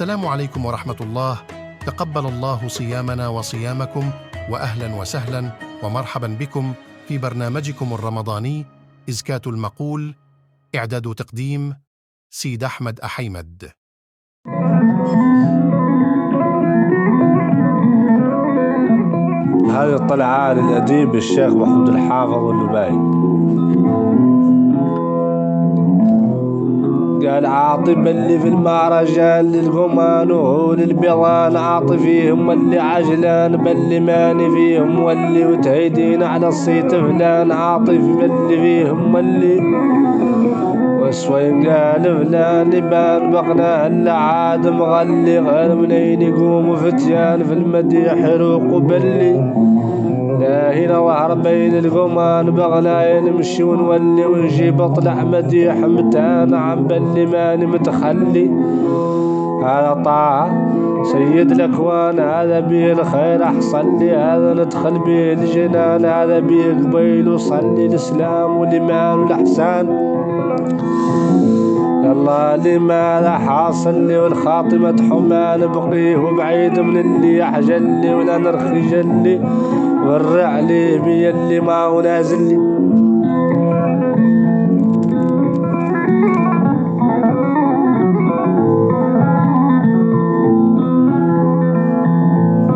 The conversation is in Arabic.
السلام عليكم ورحمة الله. تقبل الله صيامنا وصيامكم، وأهلا وسهلا ومرحبا بكم في برنامجكم الرمضاني إزكاة المقول. إعداد وتقديم سيد أحمد أحيمد. هذه الطلعة للأديب الشيخ محمود الحافظ اللباي. قال عاطب اللي في المهرجان للقمان وللبيضان، عاطي فيهم واللي عجلان بل ماني فيهم واللي وتهيدين على الصيت فلان، عاطف اللي فيهم واللي وسوين قال فلان يبان بقناه الا عاد مغلي، غير منين يقوم فتيان في المديح يروق بلي، لا هنا ظهر بين القمان بغلاين نمشي ونولي ونجيب اطلع مديح متانا عم بلي ماني متخلي. هذا طه سيد الاكوان، هذا بيه الخير احصل لي، هذا ندخل بيه الجنان، هذا بيه قبيل وصلي الاسلام والايمان والاحسان. يلا لي ماذا حاصل لي والخاطمة حمان، بقيه بعيد من اللي يحجل لي ولا نرخي جلي والرعلي بي اللي ما هو نازل لي.